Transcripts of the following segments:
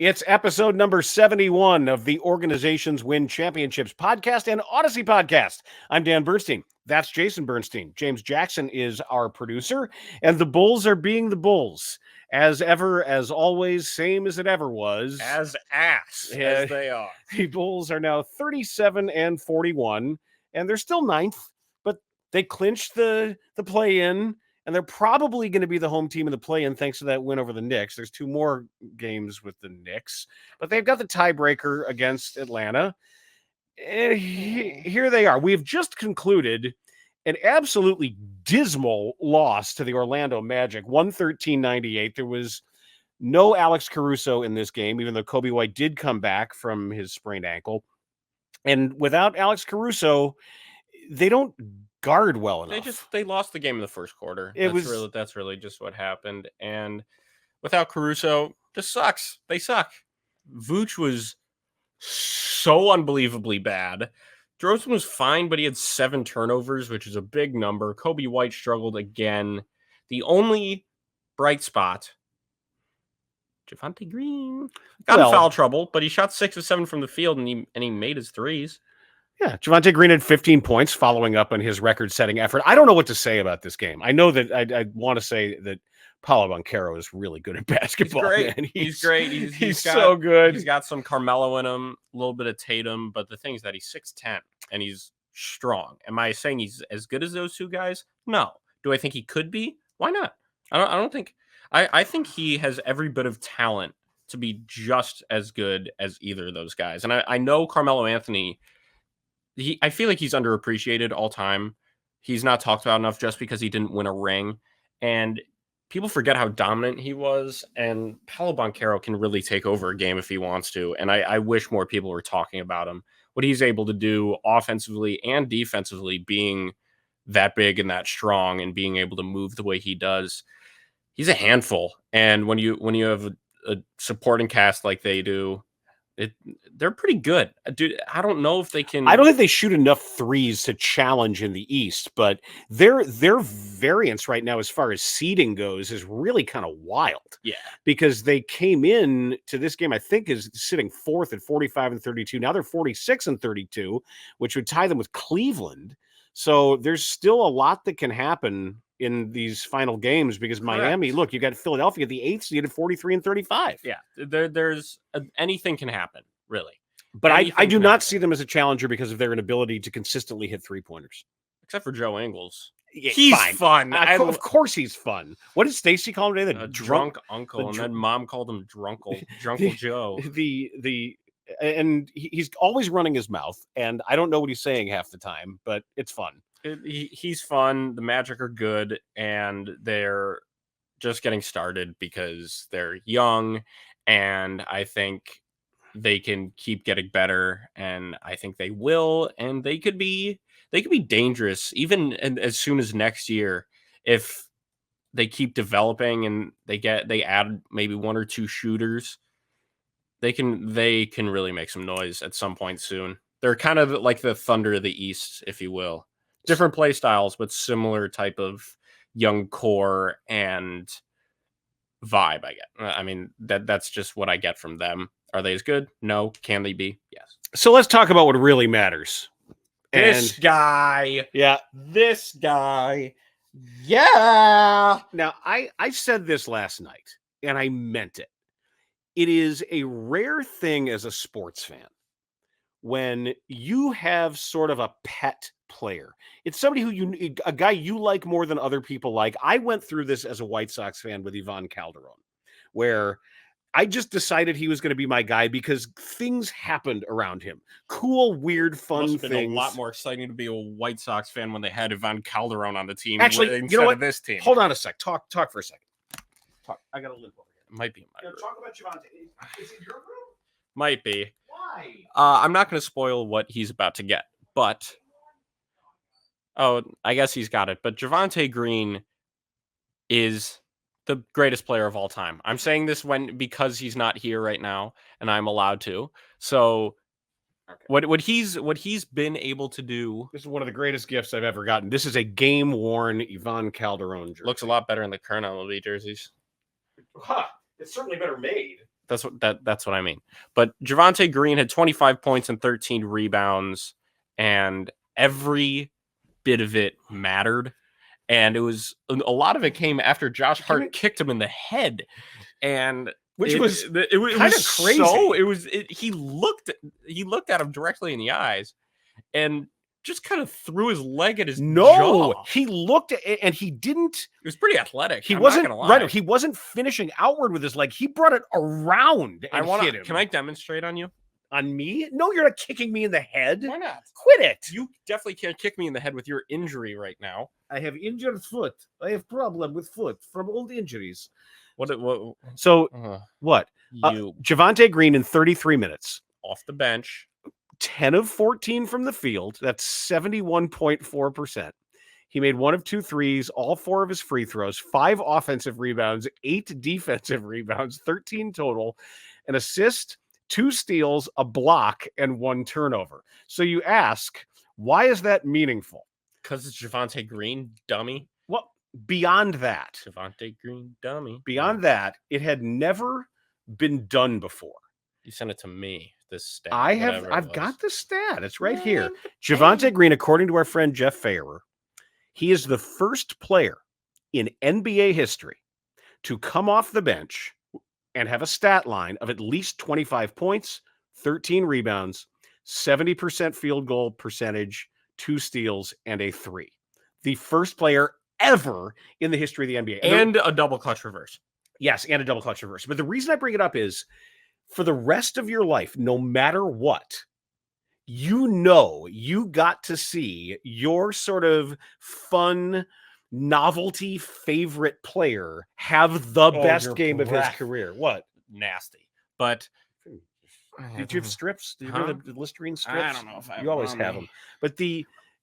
It's episode number 71 of the Organizations Win Championships podcast and Audacy podcast. I'm Dan Bernstein. That's Jason Bernstein. James Jackson is our producer, and the Bulls are being the Bulls. As ever, as always, same as it ever was. As they are. The Bulls are now 37-41, and they're still ninth, but they clinched the play-in. And they're probably going to be the home team in the play-in thanks to that win over the Knicks. There's two more games with the Knicks, but they've got the tiebreaker against Atlanta. And here they are. We have just concluded an absolutely dismal loss to the Orlando Magic, 113-98. There was no Alex Caruso in this game, even though Kobe White did come back from his sprained ankle. And without Alex Caruso, they don't guard well enough. They lost the game in the first quarter. That's really just what happened. And without Caruso, this sucks. They suck. Vooch was so unbelievably bad. DeRozan was fine, but he had 7 turnovers, which is a big number. Kobe White struggled again. The only bright spot, Javonte Green, got in foul trouble, but he shot 6 of 7 from the field, and he made his threes. Yeah, Javonte Green had 15 points following up on his record-setting effort. I don't know what to say about this game. I know that I want to say that Paolo Banchero is really good at basketball. He's great. He's so good. He's got some Carmelo in him, a little bit of Tatum, but the thing is that he's 6'10", and he's strong. Am I saying he's as good as those two guys? No. Do I think he could be? Why not? I don't think... I think he has every bit of talent to be just as good as either of those guys. And I know Carmelo Anthony... I feel like he's underappreciated all time. He's not talked about enough just because he didn't win a ring. And people forget how dominant he was. And Paolo Banchero can really take over a game if he wants to. And I wish more people were talking about him. What he's able to do offensively and defensively, being that big and that strong and being able to move the way he does. He's a handful. And when you have a supporting cast like they do, they're pretty good. Dude, I don't know if they can... I don't think they shoot enough threes to challenge in the East, but their variance right now as far as seeding goes is really kind of wild. Yeah. Because they came in to this game, I think, is sitting 4th at 45-32. Now they're 46-32, which would tie them with Cleveland. So there's still a lot that can happen in these final games because Miami, look, you got Philadelphia, the 8th seed at 43-35. Yeah, there's anything can happen, really. But I do not see them as a challenger because of their inability to consistently hit 3-pointers. Except for Joe Ingles. Yeah, he's fun. Of course he's fun. What did Stacey call him today? The drunk uncle, and then Mom called him Drunkle Joe. And he's always running his mouth, and I don't know what he's saying half the time, but it's fun. He's fun. The Magic are good, and they're just getting started because they're young, and I think they can keep getting better, and I think they will, and they could be dangerous even as soon as next year if they keep developing and they add maybe 1 or 2 shooters. They can really make some noise at some point soon. They're kind of like the Thunder of the East, if you will. Different play styles, but similar type of young core and vibe, I get. I mean, that's just what I get from them. Are they as good? No. Can they be? Yes. So let's talk about what really matters. This guy. Yeah. This guy. Yeah. Now, I said this last night, and I meant it. It is a rare thing as a sports fan when you have sort of a pet player. It's somebody a guy you like more than other people like. I went through this as a White Sox fan with Ivan Calderon, where I just decided he was going to be my guy because things happened around him. Cool, weird, fun things. Must have been a lot more exciting to be a White Sox fan when they had Ivan Calderon on the team. Actually, instead you know what? Of this team. Hold on a sec. Talk for a second. I got to limp over here. It might be in my room. Talk about Javonte. Is it your room? Might be. Why? I'm not going to spoil what he's about to get, but... Oh, I guess he's got it. But Javonte Green is the greatest player of all time. I'm saying this because he's not here right now, and I'm allowed to. So okay. What he's been able to do. This is one of the greatest gifts I've ever gotten. This is a game-worn Ivan Calderon jersey. Looks a lot better in the current MLB jerseys. Huh. It's certainly better made. That's what I mean. But Javonte Green had 25 points and 13 rebounds, and every bit of it mattered. And a lot of it came after Josh Hart kicked him in the head, and which was kind of crazy. He looked at him directly in the eyes, and just kind of threw his leg at his jaw. He looked and he didn't. It was pretty athletic. He wasn't right. He wasn't finishing outward with his leg. He brought it around and hit him. Can I demonstrate on you? On me? No, you're not kicking me in the head. Why not? Quit it. You definitely can't kick me in the head with your injury right now. I have injured foot. I have problem with foot from old injuries. What? Javonte Green in 33 minutes. Off the bench. 10 of 14 from the field. That's 71.4%. He made 1 of 2 threes, all 4 of his free throws, 5 offensive rebounds, 8 defensive rebounds, 13 total, an assist, 2 steals, a block, and 1 turnover. So you ask, why is that meaningful? Because it's Javonte Green, dummy. Well, beyond that. Javonte Green, dummy. Beyond that, it had never been done before. You sent it to me, this stat. I've got the stat. It's right here. Javonte Green, according to our friend Jeff Fahrer, he is the first player in NBA history to come off the bench and have a stat line of at least 25 points, 13 rebounds, 70% field goal percentage, 2 steals, and a 3. The first player ever in the history of the NBA. And a double clutch reverse. Yes, and a double clutch reverse. But the reason I bring it up is for the rest of your life, no matter what, you got to see your sort of fun, novelty favorite player have the best game of his career. What? Nasty. But did you have strips? Did you have the Listerine strips? I don't know if I have. You always have them. But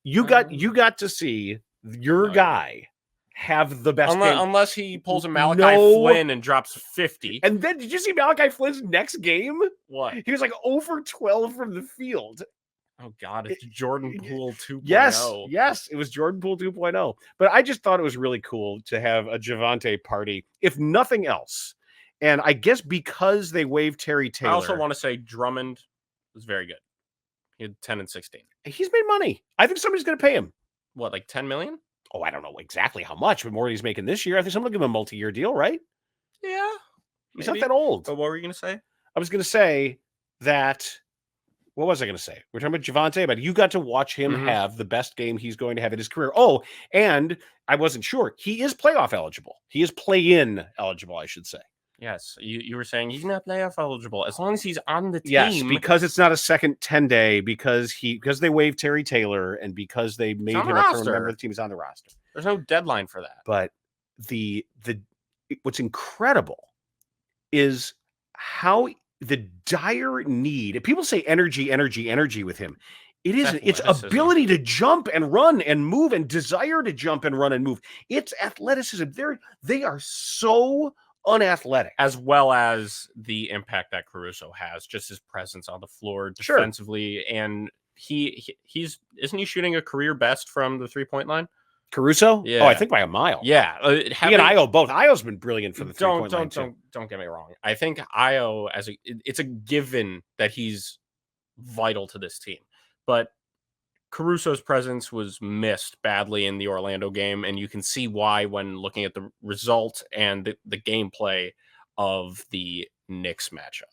you got to see your guy have the best game. Unless he pulls a Malachi Flynn and drops 50. And then did you see Malachi Flynn's next game? What? He was like over 12 from the field. Oh, God, it's Jordan Poole 2.0. Yes, it was Jordan Poole 2.0. But I just thought it was really cool to have a Javonte party, if nothing else. And I guess because they waived Terry Taylor. I also want to say Drummond was very good. He had 10 and 16. He's made money. I think somebody's going to pay him. What, like 10 million? Oh, I don't know exactly how much, but more than he's making this year. I think someone will give him a multi-year deal, right? Yeah. He's not that old. But what were you going to say? I was going to say that. What was I going to say? We're talking about Javonte, but you got to watch him have the best game he's going to have in his career. Oh, and I wasn't sure. He is playoff eligible. He is play-in eligible, I should say. Yes. You were saying he's not playoff eligible as long as he's on the team. Yes, because it's not a second 10-day, because they waived Terry Taylor, and because they made him a member of the team. He's on the roster. There's no deadline for that. But what's incredible is how the dire need. People say energy with him. It isn't. It's ability to jump and run and move and desire to jump and run and move. It's athleticism. They are so unathletic, as well as the impact that Caruso has, just his presence on the floor defensively. Sure. And he's isn't he shooting a career best from the 3-point line? Caruso? Yeah. Oh, I think by a mile. Yeah. He and Io both. Io's been brilliant for the 3-point line. Don't get me wrong. I think Io, it's a given that he's vital to this team. But Caruso's presence was missed badly in the Orlando game, and you can see why when looking at the result and the gameplay of the Knicks matchup.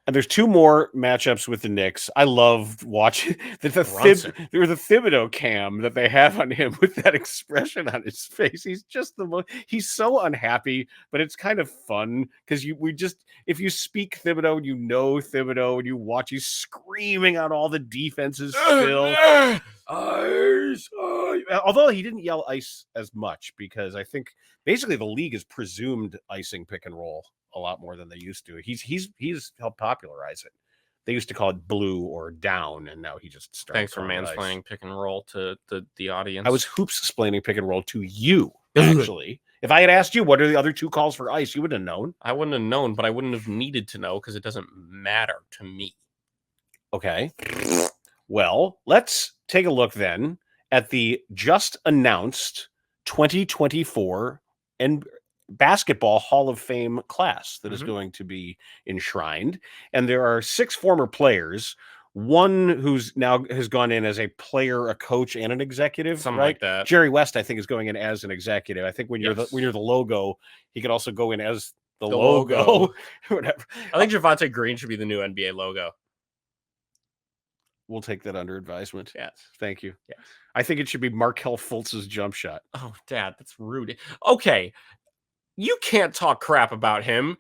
And there's 2 more matchups with the Knicks. I loved watching the Thibodeau cam that they have on him with that expression on his face. He's just he's so unhappy, but it's kind of fun because if you speak Thibodeau and you know Thibodeau and you watch, he's screaming out all the defenses still. Ice. Although he didn't yell ice as much, because I think basically the league has presumed icing pick and roll a lot more than they used to. He's helped popularize it. They used to call it blue or down, and now he just started. Thanks for mansplaining pick and roll to the audience. I was hoops-splaining pick and roll to you, actually. If I had asked you what are the other 2 calls for ice, you would have known. I wouldn't have known, but I wouldn't have needed to know because it doesn't matter to me. Okay. Well, let's take a look then at the just announced 2024 basketball Hall of Fame class that is Mhm. going to be enshrined. And there are 6 former players, one who's now has gone in as a player, a coach, and an executive, Something right? like that. Jerry West, I think, is going in as an executive. I think when you're Yes. the logo, he could also go in as the The logo, logo. whatever. I think Javonte Green should be the new NBA logo. We'll take that under advisement. Yes. Thank you. Yes. I think it should be Markelle Fultz's jump shot. Oh, Dad, that's rude. Okay. You can't talk crap about him.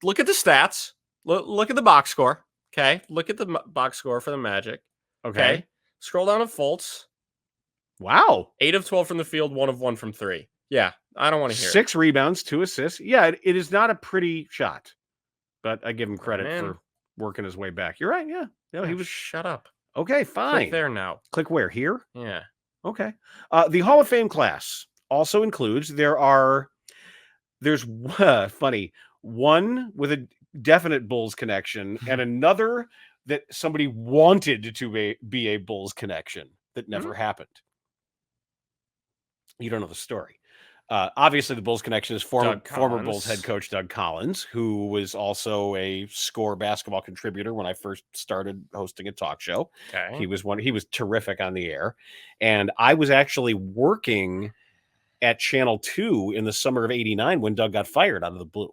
Look at the stats. Look at the box score. Okay. Look at the box score for the Magic. Okay. Scroll down to Fultz. Wow. 8 of 12 from the field, 1 of 1 from 3. Yeah. I don't want to hear 6 rebounds, 2 assists. Yeah, it is not a pretty shot, but I give him credit for working his way back. You're right. Yeah. No, he was. Shut up. Okay, fine. Click there now. Click where? Here? Yeah. Okay. The Hall of Fame class also includes, there's funny, one with a definite Bulls connection and another that somebody wanted to be a Bulls connection that never happened. You don't know the story. Obviously, the Bulls connection is former Bulls head coach Doug Collins, who was also a score basketball contributor when I first started hosting a talk show. Okay. He was terrific on the air. And I was actually working at Channel 2 in the summer of '89 when Doug got fired out of the blue.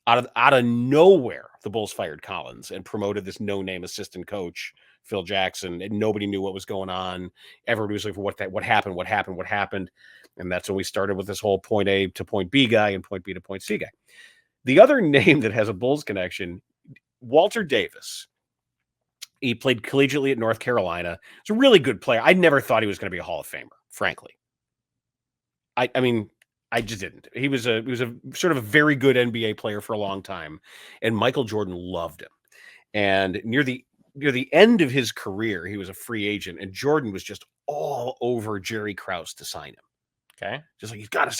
Out of nowhere, the Bulls fired Collins and promoted this no-name assistant coach, Phil Jackson, and nobody knew what was going on. Everybody was like, what happened? And that's when we started with this whole point A to point B guy and point B to point C guy. The other name that has a Bulls connection, Walter Davis. He played collegiately at North Carolina. He's a really good player. I never thought he was going to be a Hall of Famer, frankly. I mean, I just didn't. He was a sort of a very good NBA player for a long time, and Michael Jordan loved him. And near the end of his career, he was a free agent, and Jordan was just all over Jerry Krause to sign him. Okay. Just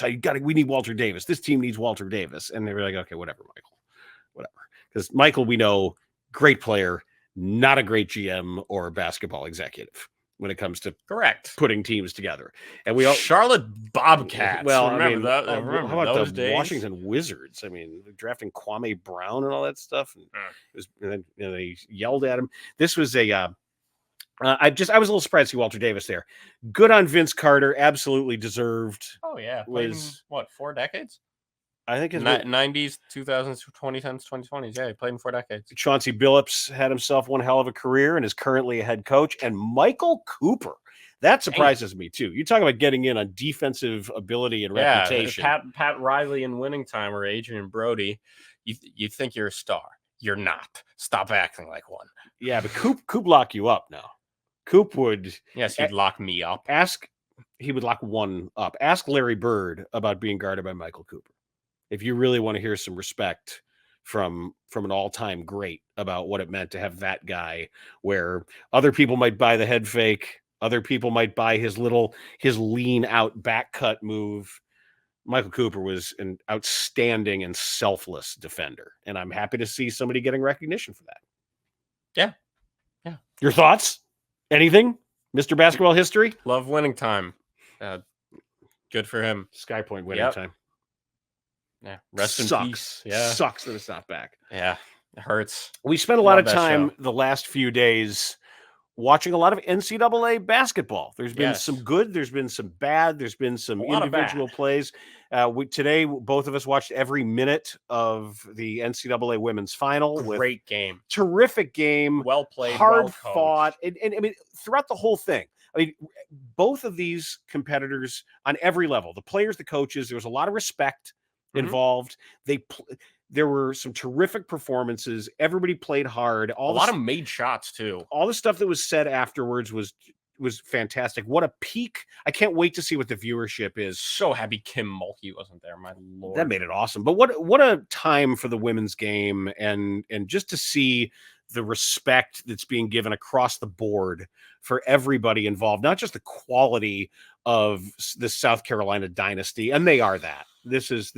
like, we need Walter Davis. This team needs Walter Davis. And they were like, okay, whatever, Michael. Whatever. Because Michael, we know, great player, not a great GM or basketball executive when it comes to putting teams together. And we all Charlotte Bobcats. Well, remember that? How about those the days? Washington Wizards? I mean, drafting Kwame Brown and all that stuff. And they yelled at him. This was a I was a little surprised to see Walter Davis there. Good on Vince Carter, absolutely deserved. Oh yeah, was what, 4 decades? I think his 90s, 2000s, 2010s, 2020s. Yeah, he played in 4 decades. Chauncey Billups had himself one hell of a career and is currently a head coach. And Michael Cooper, that surprises me too. You talk about getting in on defensive ability and reputation. Pat Riley and Winning Time or Adrian Brody. You think you're a star? You're not. Stop acting like one. Yeah, but Coop lock you up now. Coop would. Yes, he'd lock me up. He would lock one up. Ask Larry Bird about being guarded by Michael Cooper. If you really want to hear some respect from an all-time great about what it meant to have that guy, where other people might buy the head fake, other people might buy his lean out back cut move. Michael Cooper was an outstanding and selfless defender, and I'm happy to see somebody getting recognition for that. Yeah. Your thoughts? Anything, Mr. Basketball History? Love Winning Time. Good for him. Sky Point Winning Time. Yeah. Rest in peace. Yeah. Sucks that it's not back. Yeah. It hurts. We spent a lot of time the last few days watching a lot of NCAA basketball. There's been some good, there's been some bad, there's been some individual plays. Today, both of us watched every minute of the NCAA women's final. Great game. Terrific game. Well played. Hard fought. And I mean, throughout the whole thing, I mean, both of these competitors on every level, the players, the coaches, there was a lot of respect involved. There were some terrific performances. Everybody played hard. A lot of made shots too. All the stuff that was said afterwards was fantastic. What a peak. I can't wait to see what the viewership is. So happy Kim Mulkey wasn't there. My Lord. That made it awesome. But what a time for the women's game, and just to see the respect that's being given across the board for everybody involved, not just the quality of the South Carolina dynasty. And they are that. This is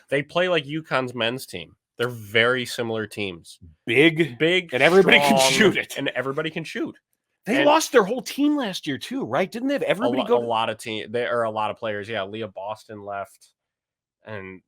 they play like UConn's men's team. They're very similar teams. Big, and everybody can shoot it. And everybody can shoot. They lost their whole team last year too, right? Didn't they have everybody go? A lot of team. There are a lot of players. Yeah, Leah Boston left. and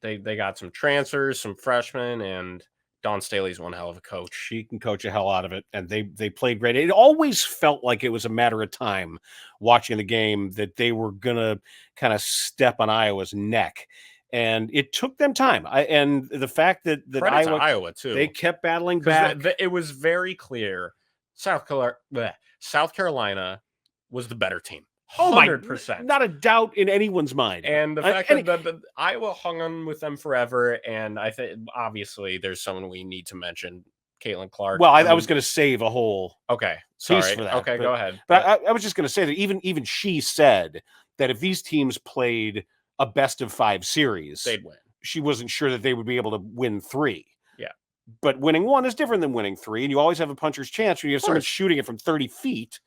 they got some transfers, some freshmen, and Dawn Staley's one hell of a coach. She can coach a hell out of it, and they played great. It always felt like it was a matter of time watching the game that they were gonna kind of step on Iowa's neck, and it took them time. And the fact that Credit to Iowa too, they kept battling back. It was very clear South Carolina was the better team. 100%. Not a doubt in anyone's mind. And the fact that Iowa hung on with them forever, and I think obviously there's someone we need to mention, Caitlin Clark. Well, I was going to save a whole sorry piece for that. Okay, go ahead. But I was just going to say that even she said that if these teams played a best of 5 series, they'd win. She wasn't sure that they would be able to win 3. Yeah. But winning 1 is different than winning 3, and you always have a puncher's chance when you have someone shooting it from 30 feet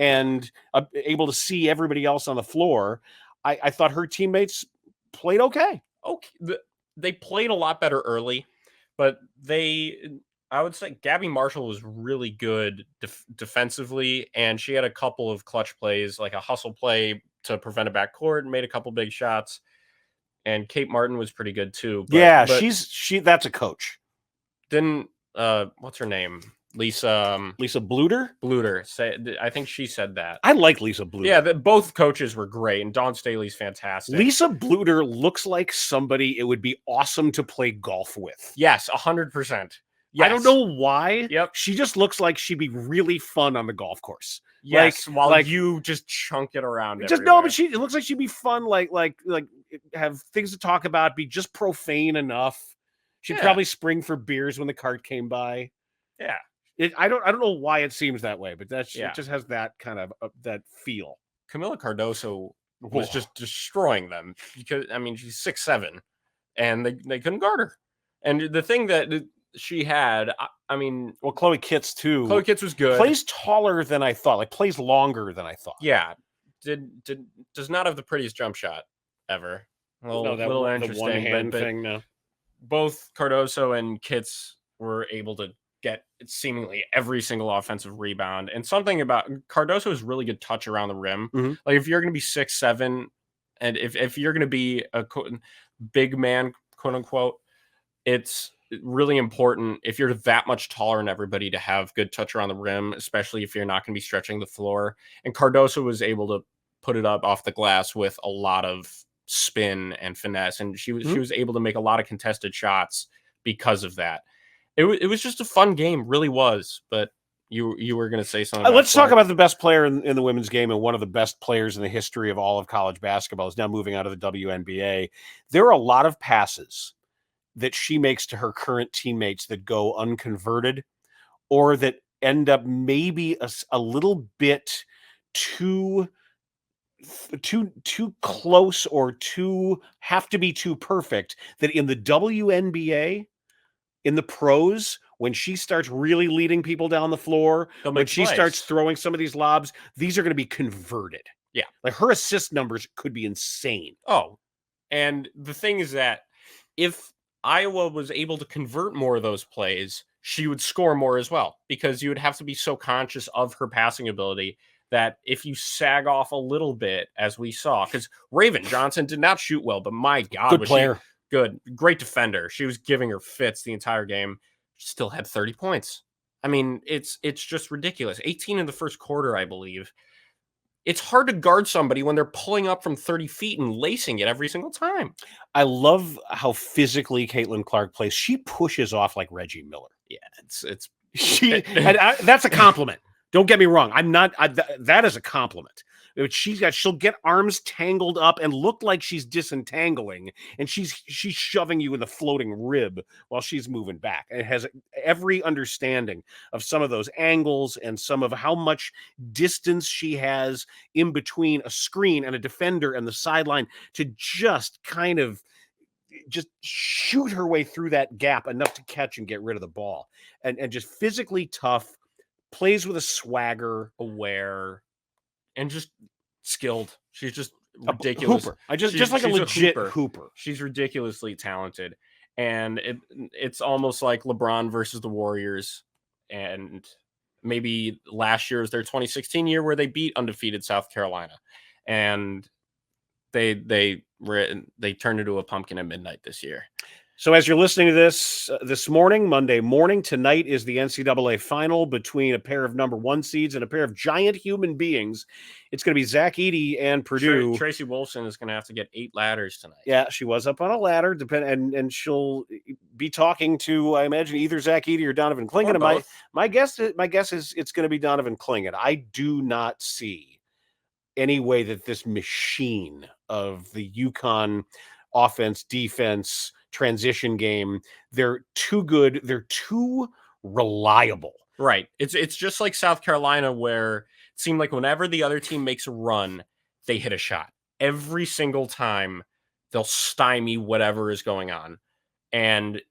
and able to see everybody else on the floor. I thought her teammates played okay. They played a lot better early, but I would say Gabby Marshall was really good defensively, and she had a couple of clutch plays, like a hustle play to prevent a backcourt, and made a couple big shots. And Kate Martin was pretty good too. But that's a coach. Didn't what's her name? Lisa Bluter. I think she said that. I like Lisa Bluter. Yeah, both coaches were great, and Dawn Staley's fantastic. Lisa Bluter looks like somebody it would be awesome to play golf with. Yes, 100%. Yes. I don't know why. Yep. She just looks like she'd be really fun on the golf course. Yes, while you just chunk it around. Just everywhere. No, but it looks like she'd be fun. Like have things to talk about. Be just profane enough. She'd probably spring for beers when the cart came by. Yeah. I don't know why it seems that way, but it just has that kind of that feel. Camila Cardoso was just destroying them because she's 6'7", and they couldn't guard her. And the thing that she had, Chloe Kitts too. Chloe Kitts was good. Plays taller than I thought. Like plays longer than I thought. Yeah, does not have the prettiest jump shot ever. A little interesting. The one-hand thing. No. Both Cardoso and Kitts were able to get seemingly every single offensive rebound. And something about Cardoso is really good touch around the rim. Mm-hmm. Like if you're going to be 6'7", and if you're going to be a big man, quote unquote, it's really important if you're that much taller than everybody to have good touch around the rim, especially if you're not going to be stretching the floor. And Cardoso was able to put it up off the glass with a lot of spin and finesse. And she was able to make a lot of contested shots because of that. It was just a fun game, really was. But you were going to say something. Let's talk about the best player in the women's game and one of the best players in the history of all of college basketball is now moving out of the WNBA. There are a lot of passes that she makes to her current teammates that go unconverted or that end up maybe a little bit too close or have to be too perfect, that in the WNBA, in the pros, when she starts really leading people down the floor, when she starts throwing some of these lobs, these are going to be converted. Yeah. Like her assist numbers could be insane. Oh, and the thing is that if Iowa was able to convert more of those plays, she would score more as well, because you would have to be so conscious of her passing ability that if you sag off a little bit, as we saw, because Raven Johnson did not shoot well, but my God, good player. Good, great defender. She was giving her fits the entire game. Still had 30 points. It's just ridiculous. 18 in the first quarter, I believe. It's hard to guard somebody when they're pulling up from 30 feet and lacing it every single time. I love how physically Caitlin Clark plays. She pushes off like Reggie Miller. Yeah, that's a compliment. Don't get me wrong. That is a compliment. She'll get arms tangled up and look like she's disentangling, and she's shoving you in the floating rib while she's moving back. It has every understanding of some of those angles and some of how much distance she has in between a screen and a defender and the sideline to just kind of just shoot her way through that gap enough to catch and get rid of the ball. And just physically tough, plays with a swagger, aware, and just skilled. She's just ridiculous. Hooper. Just like a legit hooper. She's ridiculously talented. And it's almost like LeBron versus the Warriors. And maybe last year was their 2016 year where they beat undefeated South Carolina. And they they turned into a pumpkin at midnight this year. So as you're listening to this this morning, Monday morning, tonight is the NCAA final between a pair of number 1 seeds and a pair of giant human beings. It's going to be Zach Edey and Purdue. Tracy Wolfson is going to have to get 8 ladders tonight. Yeah, she was up on a ladder, and she'll be talking to, I imagine, either Zach Edey or Donovan Clingan. Or both. My guess is it's going to be Donovan Clingan. I do not see any way that this machine of the UConn offense, defense, transition game, they're too good. They're too reliable. Right. It's just like South Carolina, where it seemed like whenever the other team makes a run, they hit a shot. Every single time they'll stymie whatever is going on. And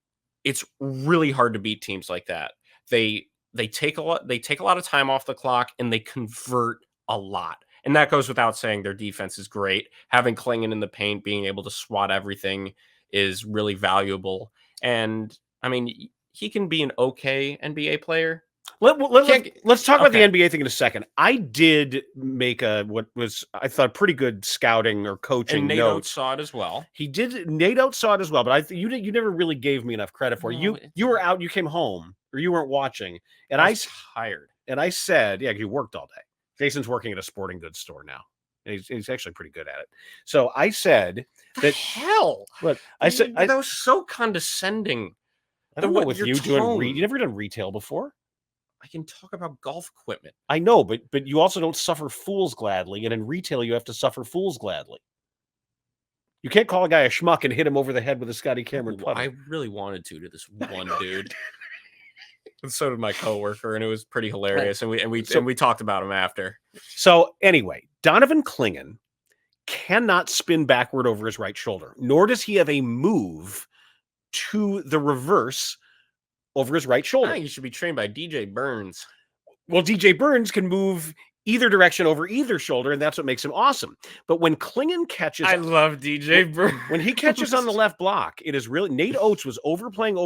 it's really hard to beat teams like that. They take a lot of time off the clock, and they convert a lot. And that goes without saying. Their defense is great. Having Clingan in the paint, being able to swat everything is really valuable. And I mean, he can be an okay NBA player. Let's talk about the NBA thing in a second. I did make what was, I thought, pretty good scouting or coaching and Nate notes. Oates saw it as well. He did. Nate Oates saw it as well, but you never really gave me enough credit for it. You were out. You came home, or you weren't watching, and I was tired. And I said, yeah, you worked all day. Jason's working at a sporting goods store now. And he's actually pretty good at it. So I said that hell. What I said that was so condescending. I don't know with you doing you never done retail before. I can talk about golf equipment. I know, but you also don't suffer fools gladly, and in retail you have to suffer fools gladly. You can't call a guy a schmuck and hit him over the head with a Scotty Cameron putter. I really wanted to this one dude. And so did my coworker, and it was pretty hilarious. And we talked about him after. So anyway, Donovan Clingan cannot spin backward over his right shoulder, nor does he have a move to the reverse over his right shoulder. I think he should be trained by DJ Burns. Well, DJ Burns can move either direction over either shoulder, and that's what makes him awesome. But when Clingan catches... I love DJ Burns. When he catches on the left block, it is really... Nate Oates was overplaying.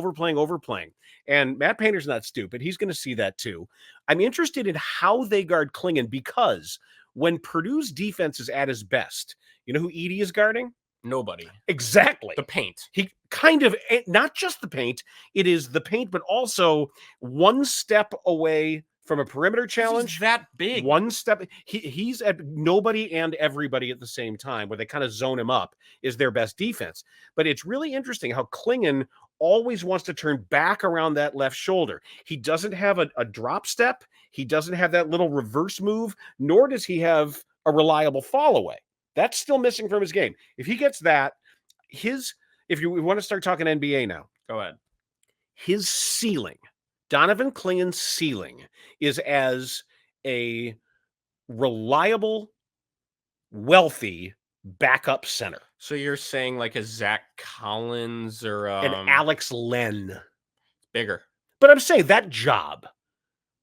And Matt Painter's not stupid. He's going to see that too. I'm interested in how they guard Clingan, because when Purdue's defense is at his best, you know who Edey is guarding? Nobody. Exactly. The paint. He kind of, not just the paint, it is the paint, but also one step away from a perimeter challenge. He's that big. One step. He's at nobody and everybody at the same time, where they kind of zone him up, is their best defense. But it's really interesting how Clingan always wants to turn back around that left shoulder. He doesn't have a drop step. He doesn't have that little reverse move, nor does he have a reliable fall away. That's still missing from his game. If he gets that, if you want to start talking NBA now, go ahead. His ceiling, Donovan Clingan's ceiling, is as a reliable, wealthy backup center. So you're saying like a Zach Collins or an Alex Len. Bigger. But I'm saying that job.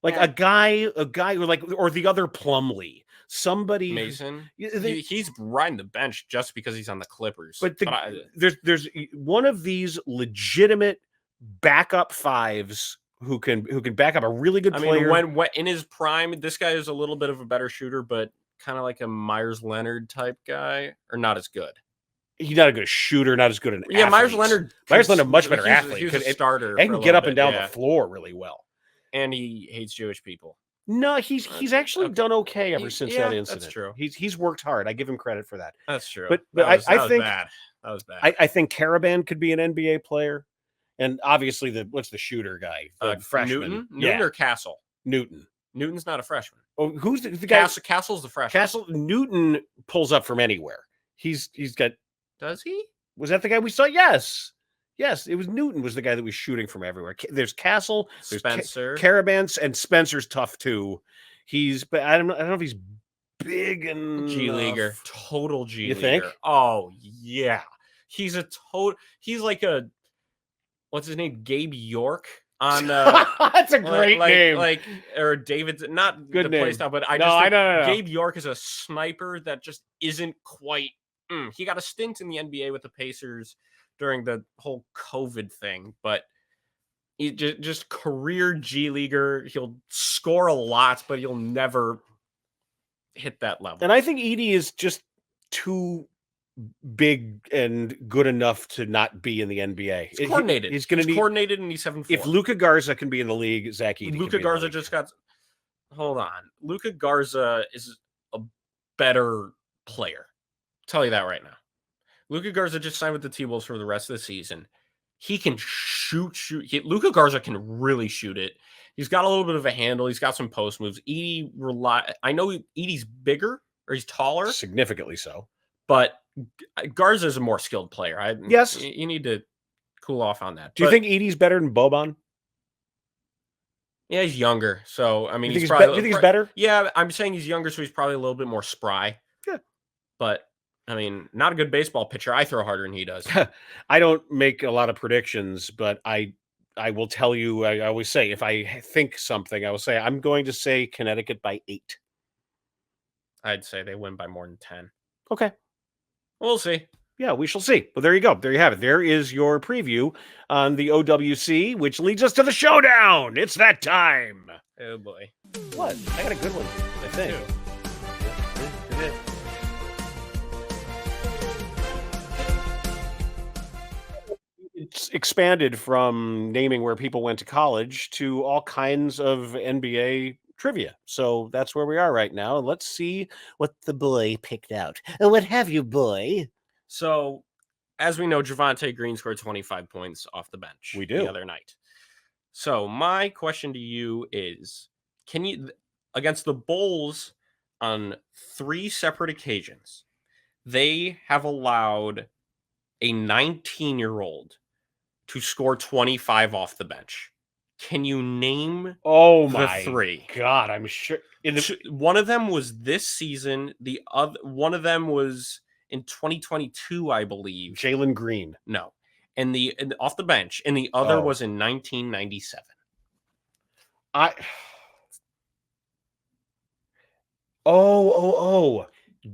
Like a guy who or the other Plumlee. Somebody Mason. He's riding the bench just because he's on the Clippers. But there's one of these legitimate backup fives who can back up a really good player. I mean, when in his prime, this guy is a little bit of a better shooter, but kind of like a Myers Leonard type guy, or not as good. He's not a good shooter, not as good an athlete. Myers Leonard, much better athlete. He's a starter. And can get up and down the floor really well. And he hates Jewish people. No, he's actually done okay ever since that incident. That's true. He's worked hard. I give him credit for that. That's true. But I think that was bad. I think Caravan could be an NBA player, and obviously what's the shooter guy? The freshman, Newton or Castle? Newton. Newton's not a freshman. Oh, who's the guy? Castle's the freshman. Newton pulls up from anywhere. He's got. Does he? Was that the guy we saw? Yes, it was Newton was the guy that was shooting from everywhere. There's Castle, there's Spencer, Caravans, and Spencer's tough too. But I don't know if he's big and G leaguer, total G leaguer. You think? Oh yeah, he's like a what's his name, Gabe York on. That's a great name. Or David's not good the name. play style, but I know. Gabe York is a sniper that just isn't quite. He got a stint in the NBA with the Pacers during the whole COVID thing, but he just career G leaguer. He'll score a lot, but he'll never hit that level. And I think Edey is just too big and good enough to not be in the NBA. He's coordinated. He's going to need coordinated, and he's 7'4". If Luka Garza can be in the league, Zach Edey. Luka Garza just got. Hold on, Luka Garza is a better player. I'll tell you that right now. Luka Garza just signed with the T-Wolves for the rest of the season. He can shoot. Luka Garza can really shoot it. He's got a little bit of a handle. He's got some post moves. I know Edey's bigger, or he's taller. Significantly so. But Garza is a more skilled player. Yes. You need to cool off on that. Do you think Edey's better than Boban? Yeah, he's younger. So, I mean, do you think he's better? Yeah, I'm saying he's younger, so he's probably a little bit more spry. Yeah. But, I mean, not a good baseball pitcher. I throw harder than he does. I don't make a lot of predictions, but I will tell you, I always say, if I think something, I will say, I'm going to say Connecticut by 8. I'd say they win by more than 10. Okay. We'll see. Yeah, we shall see. Well, there you go. There you have it. There is your preview on the OWC, which leads us to the showdown. It's that time. Oh, boy. What? I got a good one, I think. It's expanded from naming where people went to college to all kinds of NBA trivia. So that's where we are right now. Let's see what the boy picked out. What have you, boy? So, as we know, Javonte Green scored 25 points off the bench the other night. So, my question to you is, can you, against the Bulls on 3 separate occasions, they have allowed a 19-year-old to score 25 off the bench. Can you name the 3? God, I'm sure. One of them was this season. The other one of them was in 2022, I believe. Jalen Green. No. And off the bench. And the other was in 1997.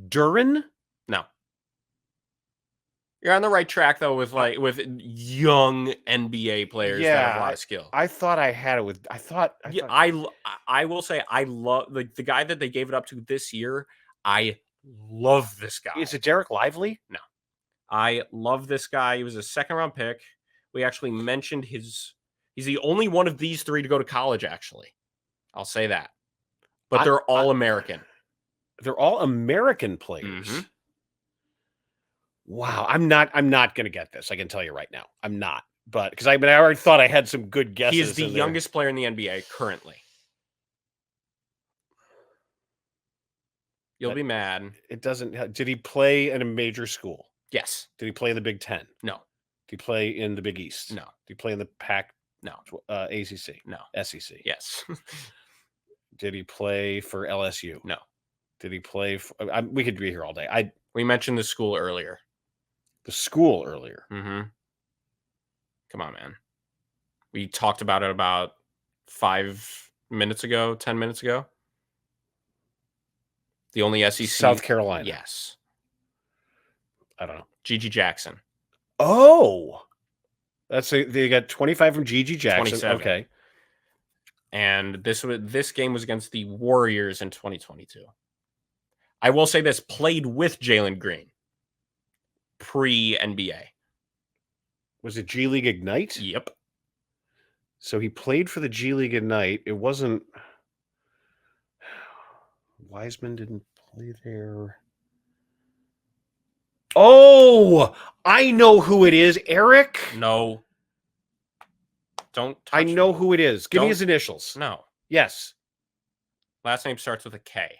Duran? No. You're on the right track though with young NBA players that have a lot of skill. I thought I had it with I will say I love the guy that they gave it up to this year. I love this guy. Is it Derek Lively? No. I love this guy. He was a 2nd-round pick. We actually mentioned he's the only one of these 3 to go to college, actually. I'll say that. But they're all American. They're all American players. Mm-hmm. Wow, I'm not going to get this. I can tell you right now, I'm not. But because I already thought I had some good guesses. He is the youngest player in the NBA currently. You'll be mad. It doesn't. Did he play in a major school? Yes. Did he play in the Big Ten? No. Did he play in the Big East? No. Did he play in the Pac? No. ACC? No. SEC? Yes. Did he play for LSU? No. Did he play for? We could be here all day. We mentioned the school earlier. The school earlier. Mm-hmm. Come on, man. We talked about it about 5 minutes ago, 10 minutes ago. The only SEC. South Carolina. Yes. I don't know. Gigi Jackson. Oh. They got 25 from Gigi Jackson. 27. Okay. And this game was against the Warriors in 2022. I will say this, played with Jalen Green. Pre-NBA. Was it G League Ignite? Yep. So he played for the G League Ignite. It wasn't... Wiseman didn't play there. Oh! I know who it is. Eric? No. Don't touch I know who it is. Give me his initials. No. Yes. Last name starts with a K.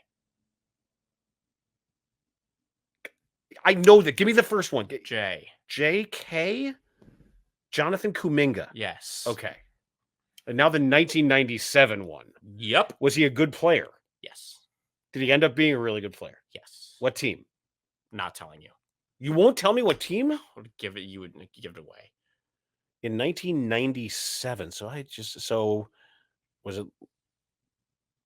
I know that. Give me the first one. J. J.K.? Jonathan Kuminga. Yes. Okay. And now the 1997 one. Yep. Was he a good player? Yes. Did he end up being a really good player? Yes. What team? Not telling you. You won't tell me what team? You would give it away. In 1997. So was it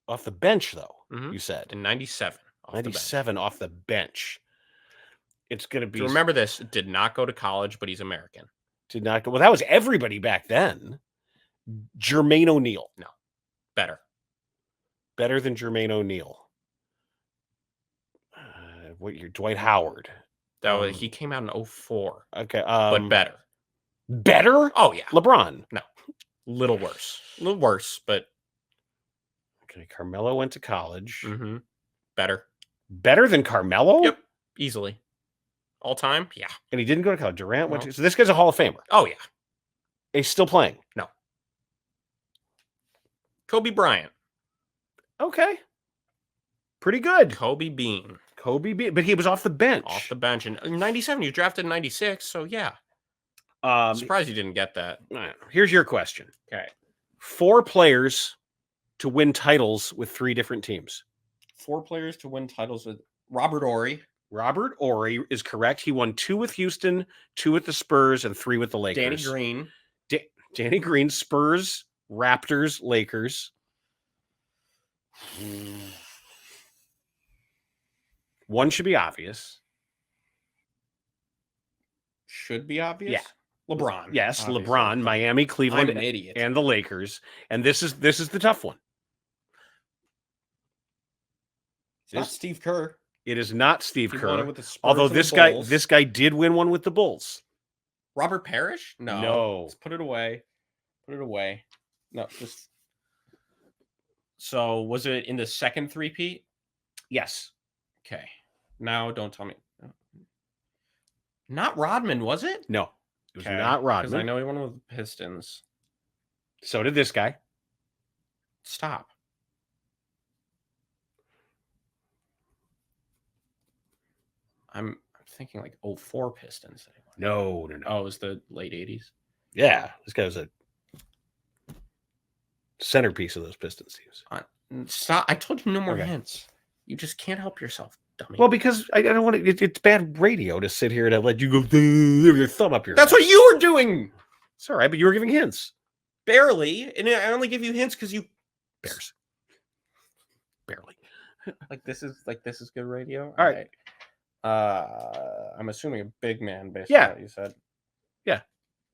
off the bench though? Mm-hmm. You said in 97. 97 off the bench. It's going to be. Remember this? Did not go to college, but he's American. Did not go. Well, that was everybody back then. Jermaine O'Neal. No, better than Jermaine O'Neal. Dwight Howard. He came out in 04. Okay. But better. Better? Oh, yeah. LeBron. No. Little worse, but. Okay. Carmelo went to college. Mm-hmm. Better. Better than Carmelo? Yep. Easily. All time? Yeah. And he didn't go to college. Durant went to. So this guy's a Hall of Famer. Oh, yeah. He's still playing. No. Kobe Bryant. Okay. Pretty good. Kobe Bean. But he was off the bench. Off the bench. In 97, he was drafted in 96, so yeah. Surprised you didn't get that. Here's your question. Okay. 4 players to win titles with 3 different teams. 4 players to win titles with Robert Horry. Robert Horry is correct. He won 2 with Houston, 2 with the Spurs, and 3 with the Lakers. Danny Green. Danny Green, Spurs, Raptors, Lakers. One should be obvious. Should be obvious? Yeah. LeBron. Yes, obviously. LeBron, Miami, Cleveland, I'm an idiot. and the Lakers. And this is the tough one. It's not Steve Kerr. It is not Steve He Kerr. won it with the Spurs Although and the Bulls. this guy did win one with the Bulls. Robert Parrish? No. No. Let's put it away. Put it away. No, just. So was it in the second three-peat? Yes. Okay. Now don't tell me. Not Rodman, was it? No. It was not Rodman. Because I know he won with the Pistons. So did this guy. Stop. I'm thinking like 04 Pistons. No. Oh, it was the late 80s. Yeah. This guy was a centerpiece of those Pistons teams. Stop. I told you no more Okay. hints. You just can't help yourself, dummy. Well, because I don't want to. It's bad radio to sit here and let you go with your thumb up your. That's what you were doing. It's all right, but you were giving hints. Barely. And I only give you hints because you. Bears. Barely. Like this is good radio. All right. I'm assuming a big man based Yeah. on what you said.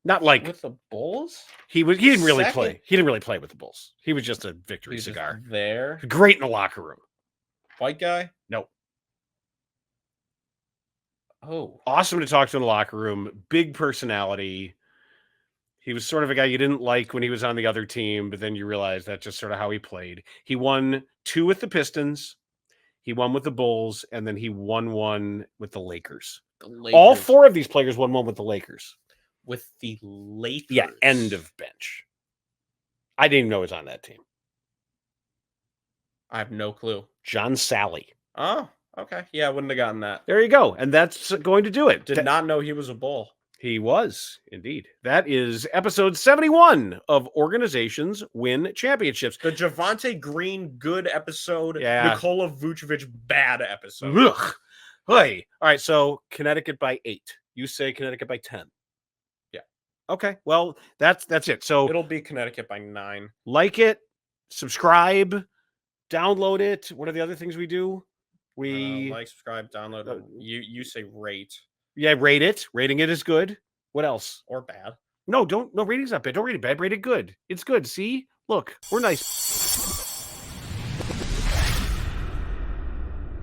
Not like With the Bulls? he didn't really Second? play. He didn't really play with the Bulls. He was just a victory He's just cigar. there. Great in the locker room. White guy? No. Oh. Awesome to talk to in the locker room. Big personality. He was sort of a guy you didn't like when he was on the other team, but then you realize that's just sort of how he played. He won 2 with the Pistons. He won with the Bulls, and then he won 1 with the Lakers. All 4 of these players won 1 with the Lakers. With the Lakers. Yeah, end of bench. I didn't even know he was on that team. I have no clue. John Sally. Oh, okay. Yeah, I wouldn't have gotten that. There you go. And that's going to do it. Did not know he was a Bull. He was, indeed. That is episode 71 of Organizations Win Championships. The Javonte Green good episode. Yeah. Nikola Vucevic bad episode. Ugh. Hey. All right, so Connecticut by 8. You say Connecticut by 10. Yeah. Okay, well, that's it. So It'll be Connecticut by 9. like it, subscribe, download it. What are the other things we do? We like, subscribe, download. You say rate. Yeah, rate it. Rating it is good. What else? Or bad. No, rating's not bad. Don't rate it bad. Rate it good. It's good. See? Look, we're nice.